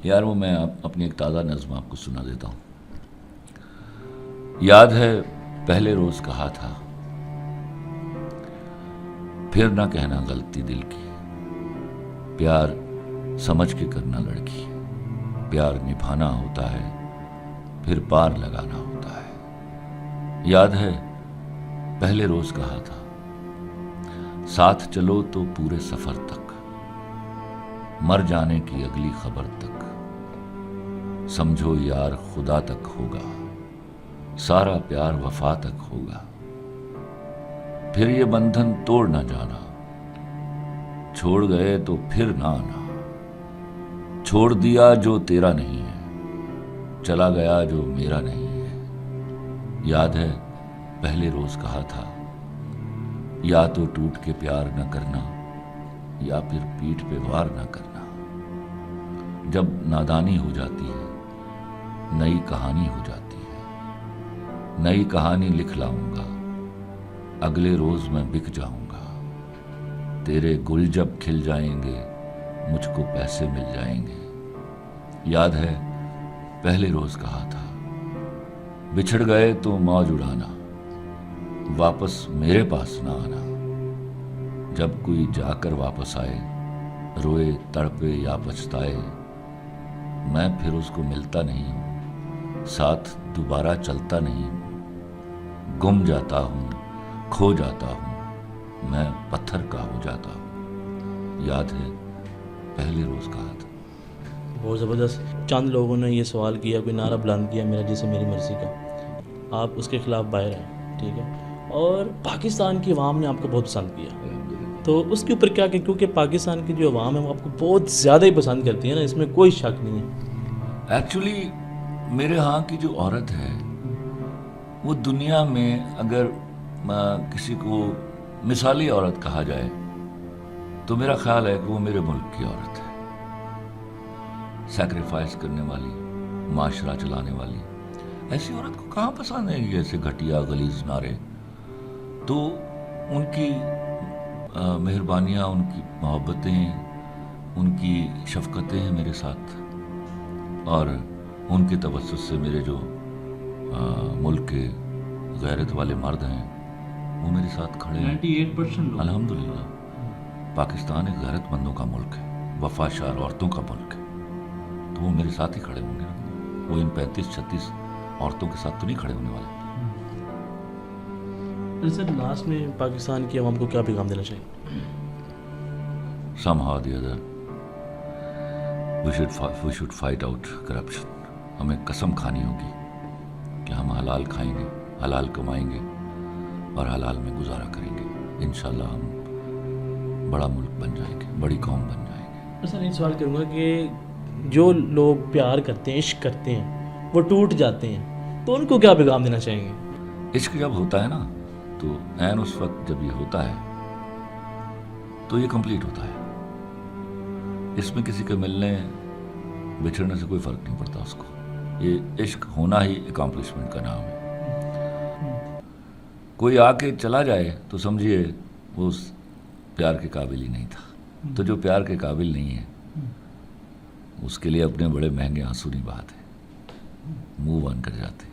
यार वो मैं अपनी एक ताज़ा नज़्म आपको सुना देता हूँ। याद है पहले रोज़ कहा था, फिर ना कहना गलती दिल की, प्यार समझ के करना लड़की, प्यार निभाना होता है फिर पार लगाना होता है। याद है पहले रोज़ कहा था, साथ चलो तो पूरे सफ़र तक, मर जाने की अगली खबर तक, समझो यार खुदा तक होगा, सारा प्यार वफा तक होगा, फिर ये बंधन तोड़ ना जाना, छोड़ गए तो फिर ना आना, छोड़ दिया जो तेरा नहीं है, चला गया जो मेरा नहीं है। याद है पहले रोज कहा था, या तो टूट के प्यार न करना, या फिर पीठ पे वार न करना। जब नादानी हो जाती है नई कहानी हो जाती है, नई कहानी लिख लाऊंगा, अगले रोज मैं बिक जाऊंगा, तेरे गुल जब खिल जाएंगे मुझको पैसे मिल जाएंगे। याद है पहले रोज कहा था, बिछड़ गए तो मौज उड़ाना, वापस मेरे पास ना आना, जब कोई जाकर वापस आए, रोए तड़पे या पछताए, मैं फिर उसको मिलता नहीं हूं, साथ दोबारा चलता नहीं हूं, गुम जाता हूं, खो जाता हूं, मैं पत्थर का हो जाता हूं। याद है पहले रोज कहा था। बहुत ज़बरदस्त। चंद लोगों ने ये सवाल किया, कोई नारा बुलंद किया, मेरा जिसम मेरी मर्ज़ी का, आप उसके ख़िलाफ़ बाहर हैं, ठीक है, और पाकिस्तान की आवाम ने आपको बहुत पसंद किया, तो उसके ऊपर क्या कहें, क्योंकि पाकिस्तान की जो आवाम है वो आपको बहुत ज़्यादा ही पसंद करती है ना, इसमें कोई शक नहीं है। एक्चुअली मेरे यहाँ की जो औरत है वो दुनिया में अगर किसी को मिसाली औरत कहा जाए तो मेरा ख्याल है कि वो मेरे मुल्क की औरत है। सैक्रिफाइस करने वाली, माशरा चलाने वाली, ऐसी औरत को कहाँ पसंद है ये ऐसे घटिया गलीज नारे। तो उनकी मेहरबानियाँ, उनकी मोहब्बतें, उनकी शफकतें हैं मेरे साथ, और उनके तवज्जुह से मेरे जो मुल्क के गैरत वाले मर्द हैं वो मेरे साथ खड़े हैं। 98% अल्हम्दुलिल्लाह। पाकिस्तान एक गैरतमंदों का मुल्क है, वफाशार औरतों का मुल्क है, तो वो मेरे साथ ही खड़े होंगे ना। वो इन 35-36 औरतों के साथ तो नहीं खड़े होने वाले। सर लास्ट में पाकिस्तान की आवाम को क्या पैगाम देना चाहिए? Somehow or the other, we should fight out corruption. हमें कसम खानी होगी कि हम हलाल खाएंगे, हलाल कमाएंगे और हलाल में गुजारा करेंगे। इंशाल्लाह हम बड़ा मुल्क बन जाएंगे, बड़ी कौम बन जाएंगे। सर एक सवाल करूँगा कि जो लोग प्यार करते हैं, इश्क करते हैं, वो टूट जाते हैं, तो उनको क्या पैगाम देना चाहेंगे? इश्क जब होता है ना, तो ऐन उस वक्त जब ये होता है तो ये कंप्लीट होता है। इसमें किसी के मिलने बिछड़ने से कोई फ़र्क नहीं पड़ता उसको। ये इश्क होना ही अकम्पलिशमेंट का नाम है। कोई आके चला जाए तो समझिए वो उस प्यार के काबिल ही नहीं था। तो जो प्यार के काबिल नहीं है उसके लिए अपने बड़े महंगे आंसू नहीं बहाते, मुंह बंद कर जाते।